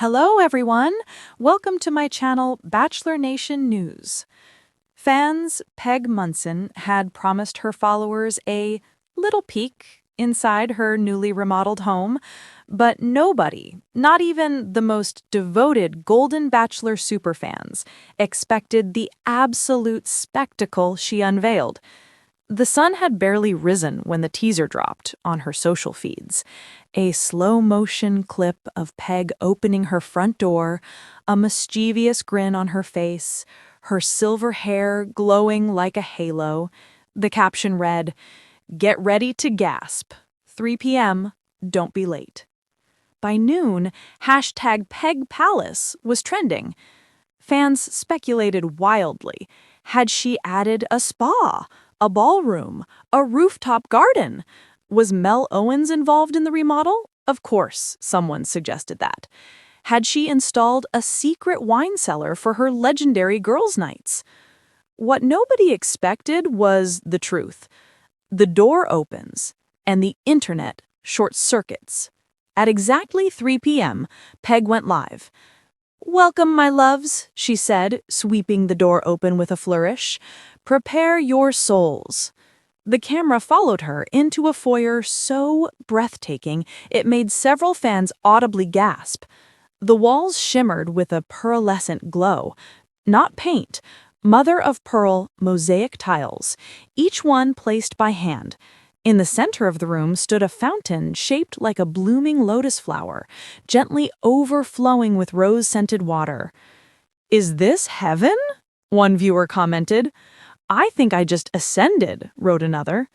Hello, everyone. Welcome to my channel, Bachelor Nation News. Fans Peg Munson had promised her followers a little peek inside her newly remodeled home, but nobody, not even the most devoted Golden Bachelor superfans, expected the absolute spectacle she unveiled. The sun had barely risen when the teaser dropped on her social feeds. A slow-motion clip of Peg opening her front door, a mischievous grin on her face, her silver hair glowing like a halo. The caption read, "Get ready to gasp. 3 p.m., don't be late." By noon, #PegPalace was trending. Fans speculated wildly. Had she added a spa, a ballroom, a rooftop garden? Was Mel Owens involved in the remodel? Of course, someone suggested that. Had she installed a secret wine cellar for her legendary girls' nights? What nobody expected was the truth. The door opens, and the internet short-circuits. At exactly 3 p.m., Peg went live. "Welcome, my loves," she said, sweeping the door open with a flourish. "Prepare your souls." The camera followed her into a foyer so breathtaking it made several fans audibly gasp. The walls shimmered with a pearlescent glow. Not paint, mother-of-pearl mosaic tiles, each one placed by hand. In the center of the room stood a fountain shaped like a blooming lotus flower, gently overflowing with rose-scented water. "Is this heaven?" one viewer commented. "I think I just ascended," wrote another.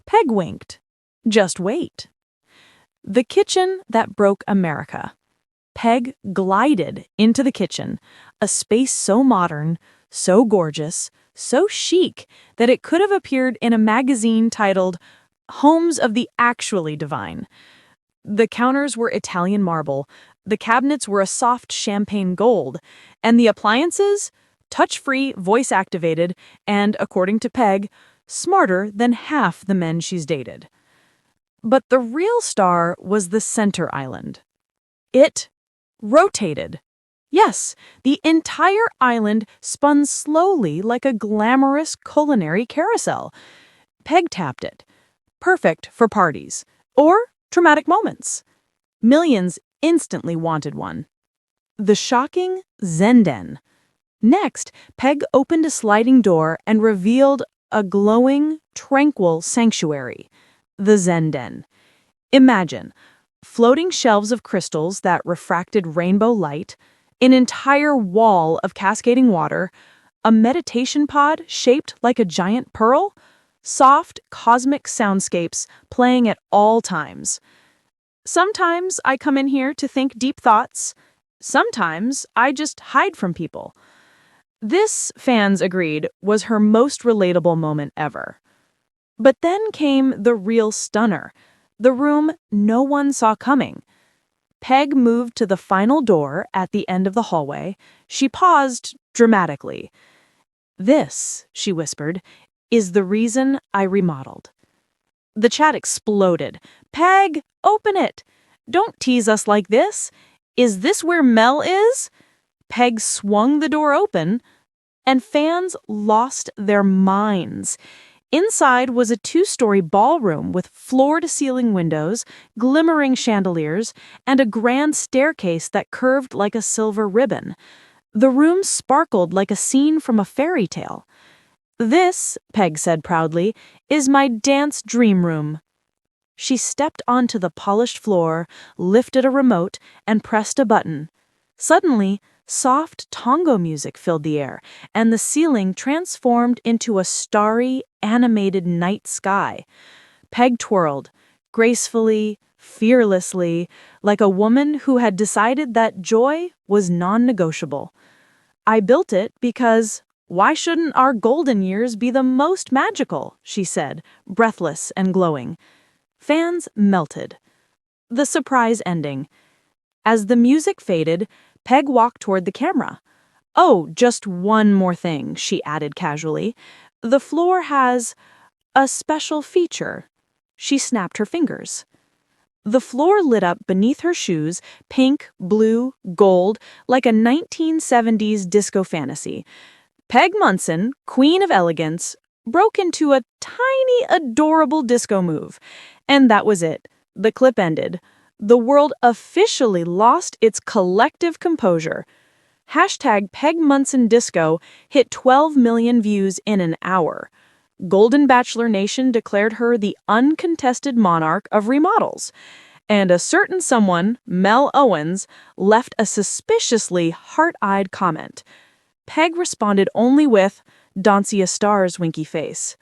Peg winked. "Just wait." The kitchen that broke America. Peg glided into the kitchen, a space so modern, so gorgeous, so chic that it could have appeared in a magazine titled Homes of the Actually Divine. The counters were Italian marble, the cabinets were a soft champagne gold, and the appliances, touch-free, voice-activated, and, according to Peg, smarter than half the men she's dated. But the real star was the center island. It rotated. Yes, the entire island spun slowly like a glamorous culinary carousel. Peg tapped it. Perfect for parties or traumatic moments. Millions instantly wanted one. The shocking Zen Den. Next, Peg opened a sliding door and revealed a glowing, tranquil sanctuary, the Zen Den. Imagine floating shelves of crystals that refracted rainbow light, an entire wall of cascading water, a meditation pod shaped like a giant pearl, soft, cosmic soundscapes playing at all times. Sometimes I come in here to think deep thoughts. Sometimes I just hide from people. This, fans agreed, was her most relatable moment ever. But then came the real stunner, the room no one saw coming. Peg moved to the final door at the end of the hallway. She paused dramatically. "This," she whispered, "is the reason I remodeled." The chat exploded. "Peg, open it! Don't tease us like this! Is this where Mel is?" Peg swung the door open, and fans lost their minds. Inside was a 2-story ballroom with floor-to-ceiling windows, glimmering chandeliers, and a grand staircase that curved like a silver ribbon. The room sparkled like a scene from a fairy tale. "This," Peg said proudly, "is my dance dream room." She stepped onto the polished floor, lifted a remote, and pressed a button. Suddenly, soft tango music filled the air, and the ceiling transformed into a starry, animated night sky. Peg twirled, gracefully, fearlessly, like a woman who had decided that joy was non-negotiable. "I built it because why shouldn't our golden years be the most magical?" she said, breathless and glowing. Fans melted. The surprise ending. As the music faded, Peg walked toward the camera. "Oh, just one more thing," she added casually. "The floor has a special feature." She snapped her fingers. The floor lit up beneath her shoes, pink, blue, gold, like a 1970s disco fantasy. Peg Munson, queen of elegance, broke into a tiny, adorable disco move. And that was it. The clip ended. The world officially lost its collective composure. Hashtag Peg Munson Disco hit 12 million views in an hour. Golden Bachelor Nation declared her the uncontested monarch of remodels. And a certain someone, Mel Owens, left a suspiciously heart-eyed comment. Peg responded only with Dancia Star's winky face.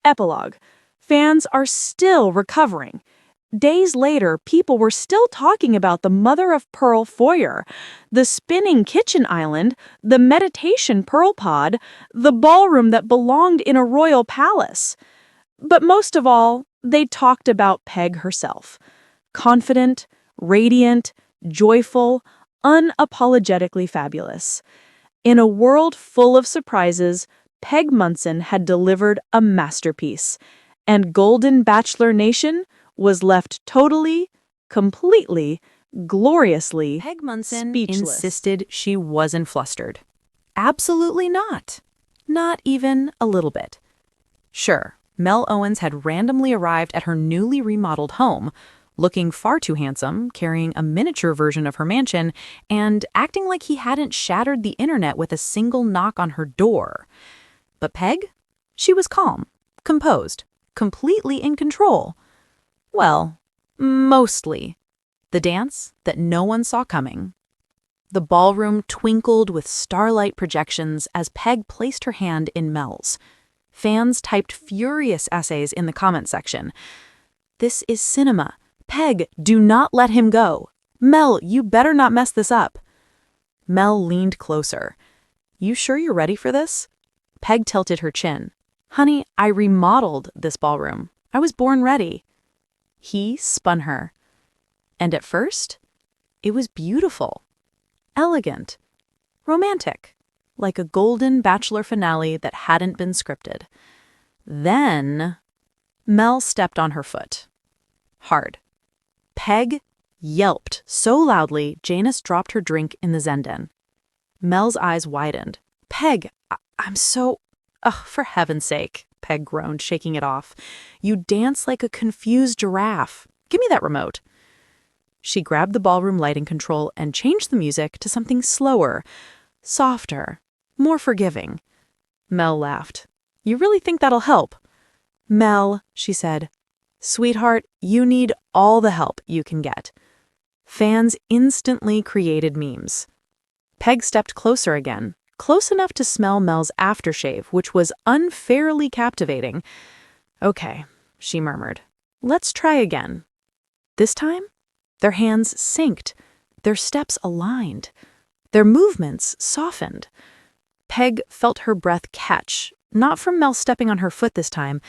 Epilogue. Fans are still recovering. Days later, people were still talking about the mother-of-pearl foyer, the spinning kitchen island, the meditation pearl pod, the ballroom that belonged in a royal palace. But most of all, they talked about Peg herself. Confident, radiant, joyful, unapologetically fabulous. In a world full of surprises, Peg Munson had delivered a masterpiece, and Golden Bachelor Nation was left totally, completely, gloriously Peg Munson speechless. insisted she wasn't flustered. Absolutely not. Not even a little bit. Sure, Mel Owens had randomly arrived at her newly remodeled home, looking far too handsome, carrying a miniature version of her mansion, and acting like he hadn't shattered the internet with a single knock on her door. But Peg? She was calm, composed, completely in control. Well, mostly. The dance that no one saw coming. The ballroom twinkled with starlight projections as Peg placed her hand in Mel's. Fans typed furious essays in the comment section. This is cinema. Peg, do not let him go. Mel, you better not mess this up. Mel leaned closer. You sure you're ready for this? Peg tilted her chin. Honey, I remodeled this ballroom. I was born ready. He spun her. And at first, it was beautiful, elegant, romantic, like a Golden Bachelor finale that hadn't been scripted. Then, Mel stepped on her foot. Hard. Peg yelped so loudly, Janice dropped her drink in the Zenden. Mel's eyes widened. Peg, I'm so... Oh, for heaven's sake, Peg groaned, shaking it off. You dance like a confused giraffe. Give me that remote. She grabbed the ballroom lighting control and changed the music to something slower, softer, more forgiving. Mel laughed. You really think that'll help? Mel, she said, sweetheart, you need all the help you can get. Fans instantly created memes. Peg stepped closer again, close enough to smell Mel's aftershave, which was unfairly captivating. Okay, she murmured. Let's try again. This time, their hands synced, their steps aligned, their movements softened. Peg felt her breath catch, not from Mel stepping on her foot this time,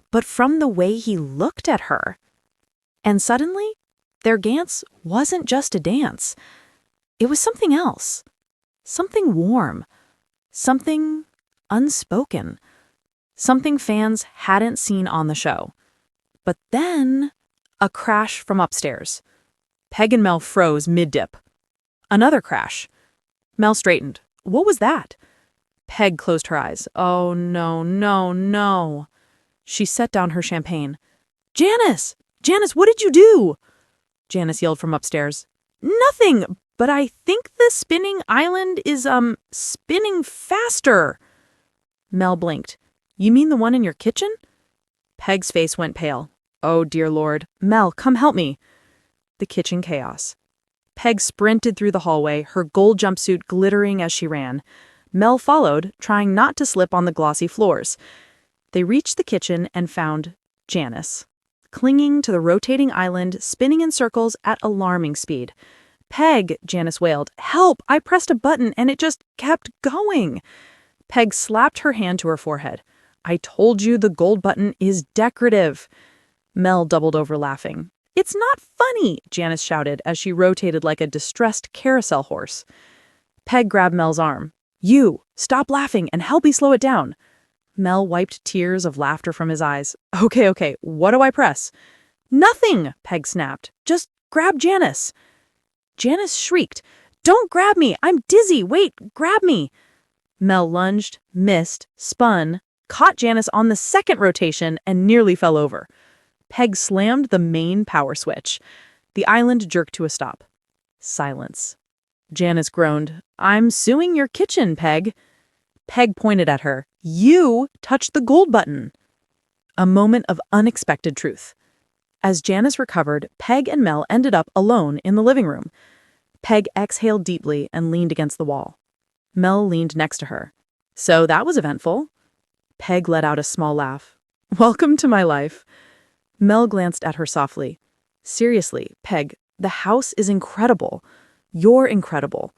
but from the way he looked at her. And suddenly, their dance wasn't just a dance. It was something else. Something warm. Something unspoken. Something fans hadn't seen on the show. But then, a crash from upstairs. Peg and Mel froze mid-dip. Another crash. Mel straightened. What was that? Peg closed her eyes. Oh, no, no, no. She set down her champagne. Janice! Janice, what did you do? Janice yelled from upstairs. Nothing, but I think the spinning island is, spinning faster. Mel blinked. You mean the one in your kitchen? Peg's face went pale. Oh, dear Lord. Mel, come help me. The kitchen chaos. Peg sprinted through the hallway, her gold jumpsuit glittering as she ran. Mel followed, trying not to slip on the glossy floors. They reached the kitchen and found Janice, clinging to the rotating island, spinning in circles at alarming speed. Peg, Janice wailed, help! I pressed a button and it just kept going. Peg slapped her hand to her forehead. I told you the gold button is decorative. Mel doubled over laughing. It's not funny, Janice shouted as she rotated like a distressed carousel horse. Peg grabbed Mel's arm. You, stop laughing and help me slow it down. Mel wiped tears of laughter from his eyes. Okay, what do I press? Nothing, Peg snapped. Just grab Janice. Janice shrieked, "Don't grab me! I'm dizzy! Wait, grab me!" Mel lunged, missed, spun, caught Janice on the second rotation, and nearly fell over. Peg slammed the main power switch. The island jerked to a stop. Silence. Janice groaned, "I'm suing your kitchen, Peg." Peg pointed at her. "You touched the gold button." A moment of unexpected truth. As Janice recovered, Peg and Mel ended up alone in the living room. Peg exhaled deeply and leaned against the wall. Mel leaned next to her. "So that was eventful." Peg let out a small laugh. "Welcome to my life." Mel glanced at her softly. "Seriously, Peg, the house is incredible. You're incredible."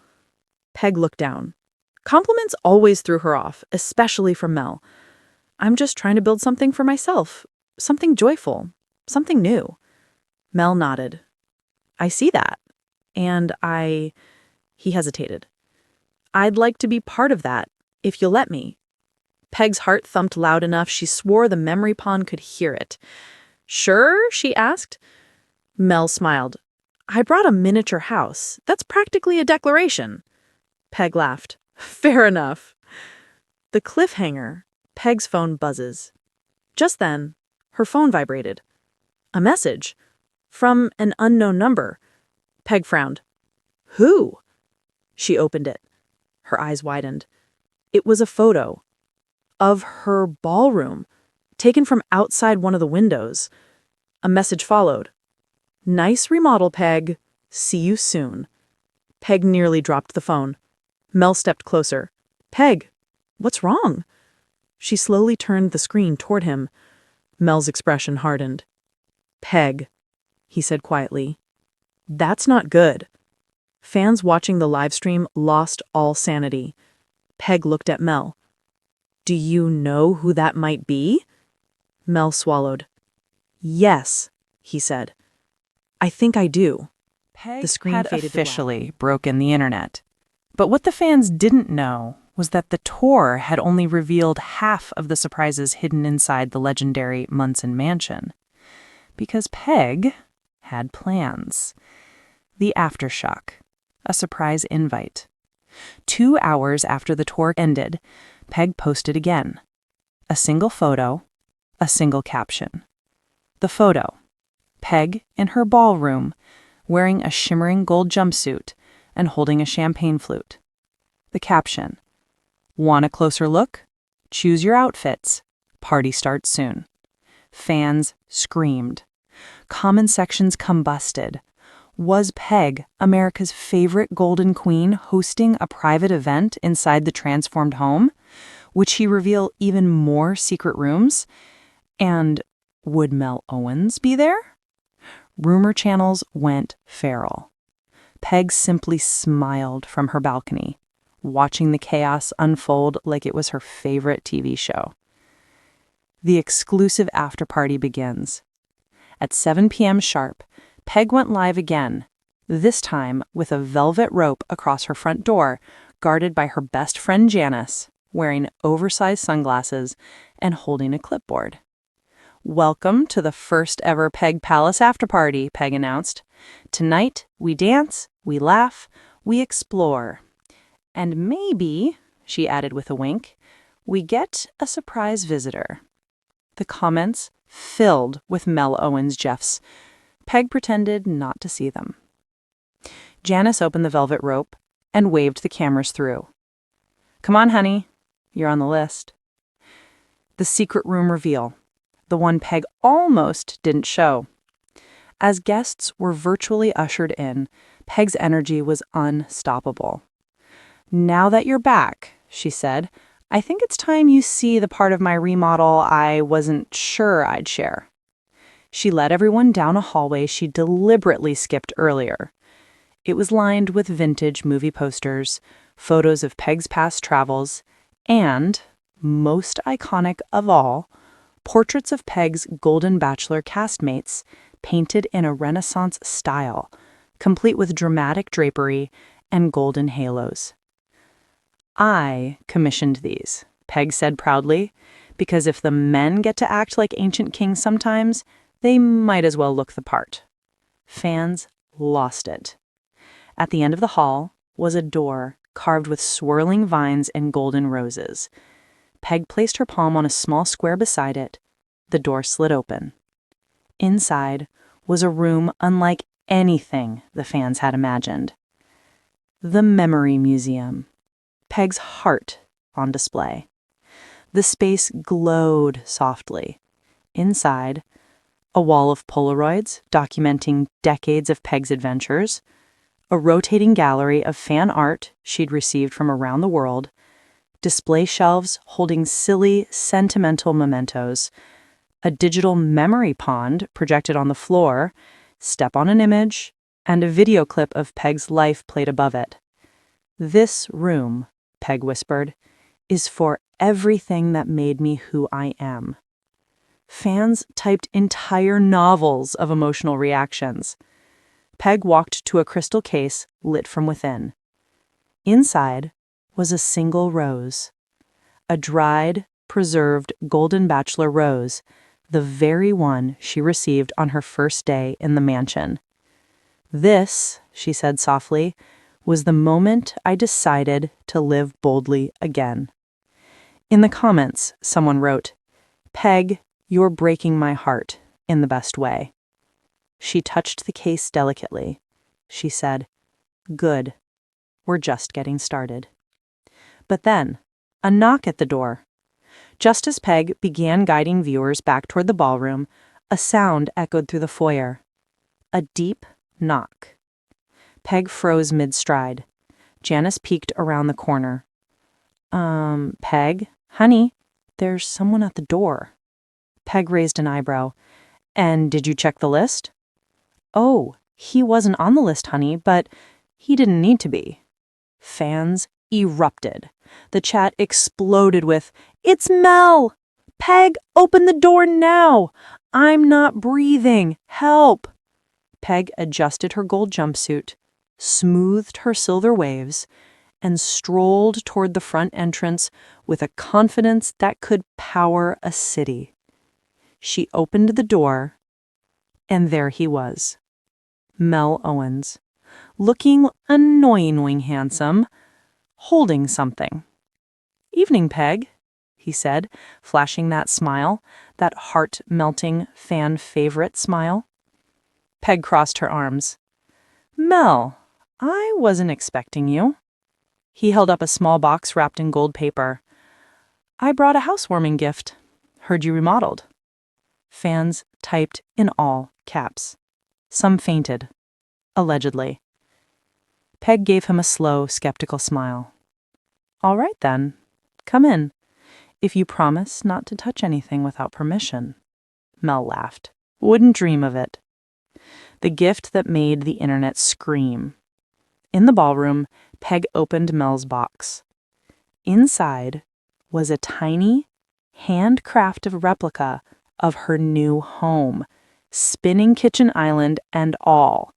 Peg looked down. Compliments always threw her off, especially from Mel. "I'm just trying to build something for myself. Something joyful. Something new." Mel nodded. "I see that. And He hesitated. "I'd like to be part of that, if you'll let me." Peg's heart thumped loud enough she swore the memory pawn could hear it. "Sure?" she asked. Mel smiled. "I brought a miniature house. That's practically a declaration." Peg laughed. "Fair enough." The cliffhanger. Peg's phone buzzes. Just then, her phone vibrated. A message. From an unknown number. Peg frowned. "Who?" She opened it. Her eyes widened. It was a photo. Of her ballroom, taken from outside one of the windows. A message followed. "Nice remodel, Peg. See you soon." Peg nearly dropped the phone. Mel stepped closer. "Peg, what's wrong?" She slowly turned the screen toward him. Mel's expression hardened. "Peg," he said quietly, "that's not good." Fans watching the live stream lost all sanity. Peg looked at Mel. "Do you know who that might be?" Mel swallowed. "Yes," he said. "I think I do." Peg The screen had faded to black. officially broken the internet. But what the fans didn't know was that the tour had only revealed half of the surprises hidden inside the legendary Munson mansion. Because Peg had plans. The aftershock. A surprise invite. 2 hours after the tour ended, Peg posted again. A single photo, a single caption. The photo. Peg in her ballroom, wearing a shimmering gold jumpsuit and holding a champagne flute. The caption. Want a closer look? Choose your outfits. Party starts soon. Fans screamed. Comment sections combusted. Was Peg, America's favorite golden queen, hosting a private event inside the transformed home? Would she reveal even more secret rooms? And would Mel Owens be there? Rumor channels went feral. Peg simply smiled from her balcony, watching the chaos unfold like it was her favorite TV show. The exclusive after-party begins. At 7 p.m. sharp, Peg went live again, this time with a velvet rope across her front door, guarded by her best friend Janice, wearing oversized sunglasses and holding a clipboard. "Welcome to the first ever Peg Palace afterparty," Peg announced. "Tonight, we dance, we laugh, we explore. And maybe," she added with a wink, "we get a surprise visitor." The comments filled with Mel Owens gifs. Peg pretended not to see them. Janice opened the velvet rope and waved the cameras through. "Come on, honey. You're on the list." The secret room reveal. The one Peg almost didn't show. As guests were virtually ushered in, Peg's energy was unstoppable. "Now that you're back," she said, "I think it's time you see the part of my remodel I wasn't sure I'd share." She led everyone down a hallway she deliberately skipped earlier. It was lined with vintage movie posters, photos of Peg's past travels, and, most iconic of all, portraits of Peg's Golden Bachelor castmates painted in a Renaissance style, complete with dramatic drapery and golden halos. "I commissioned these," Peg said proudly, "because if the men get to act like ancient kings sometimes, They might as well look the part. Fans lost it. At the end of the hall was a door carved with swirling vines and golden roses. Peg placed her palm on a small square beside it. The door slid open. Inside was a room unlike anything the fans had imagined. The Memory Museum. Peg's heart on display. The space glowed softly. Inside, a wall of Polaroids documenting decades of Peg's adventures, a rotating gallery of fan art she'd received from around the world, display shelves holding silly, sentimental mementos, a digital memory pond projected on the floor, step on an image, and a video clip of Peg's life played above it. "This room," Peg whispered, "is for everything that made me who I am." Fans typed entire novels of emotional reactions. Peg walked to a crystal case lit from within. Inside was a single rose. A dried, preserved golden Bachelor rose, the very one she received on her first day in the mansion. "This," she said softly, "was the moment I decided to live boldly again." In the comments, someone wrote, "Peg, you're breaking my heart in the best way." She touched the case delicately. She said, "Good. We're just getting started." But then, a knock at the door. Just as Peg began guiding viewers back toward the ballroom, a sound echoed through the foyer. A deep knock. Peg froze mid-stride. Janice peeked around the corner. Peg? Honey, there's someone at the door." Peg raised an eyebrow. "And did you check the list?" "Oh, he wasn't on the list, honey, but he didn't need to be." Fans erupted. The chat exploded with, "It's Mel! Peg, open the door now! I'm not breathing! Help!" Peg adjusted her gold jumpsuit, smoothed her silver waves, and strolled toward the front entrance with a confidence that could power a city. She opened the door, and there he was. Mel Owens, looking annoyingly handsome, holding something. "Evening, Peg," he said, flashing that smile, that heart-melting, fan-favorite smile. Peg crossed her arms. "Mel, I wasn't expecting you." He held up a small box wrapped in gold paper. "I brought a housewarming gift. Heard you remodeled." Fans typed in all caps. Some fainted. Allegedly. Peg gave him a slow, skeptical smile. "All right, then. Come in. If you promise not to touch anything without permission." Mel laughed. "Wouldn't dream of it." The gift that made the internet scream. In the ballroom, Peg opened Mel's box. Inside was a tiny, handcrafted replica of her new home, spinning kitchen island and all.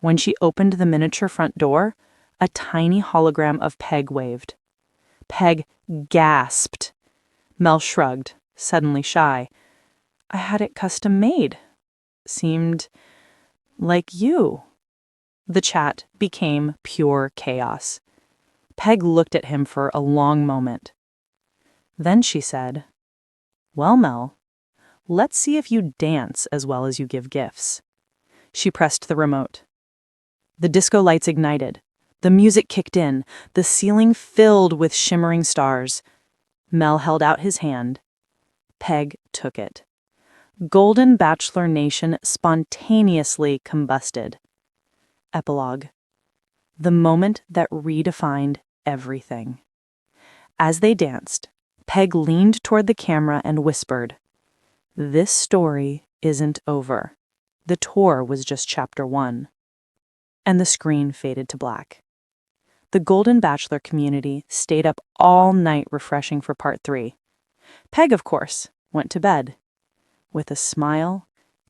When she opened the miniature front door, a tiny hologram of Peg waved. Peg gasped. Mel shrugged, suddenly shy. "I had it custom made. Seemed like you." The chat became pure chaos. Peg looked at him for a long moment. Then she said, "Well, Mel, let's see if you dance as well as you give gifts." She pressed the remote. The disco lights ignited. The music kicked in, the ceiling filled with shimmering stars. Mel held out his hand. Peg took it. Golden Bachelor Nation spontaneously combusted. Epilogue. The moment that redefined everything. As they danced, Peg leaned toward the camera and whispered, "This story isn't over. The tour was just chapter 1. And the screen faded to black. The Golden Bachelor community stayed up all night refreshing for part 3. Peg, of course, went to bed with a smile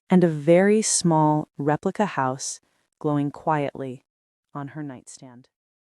and a very small replica house glowing quietly on her nightstand.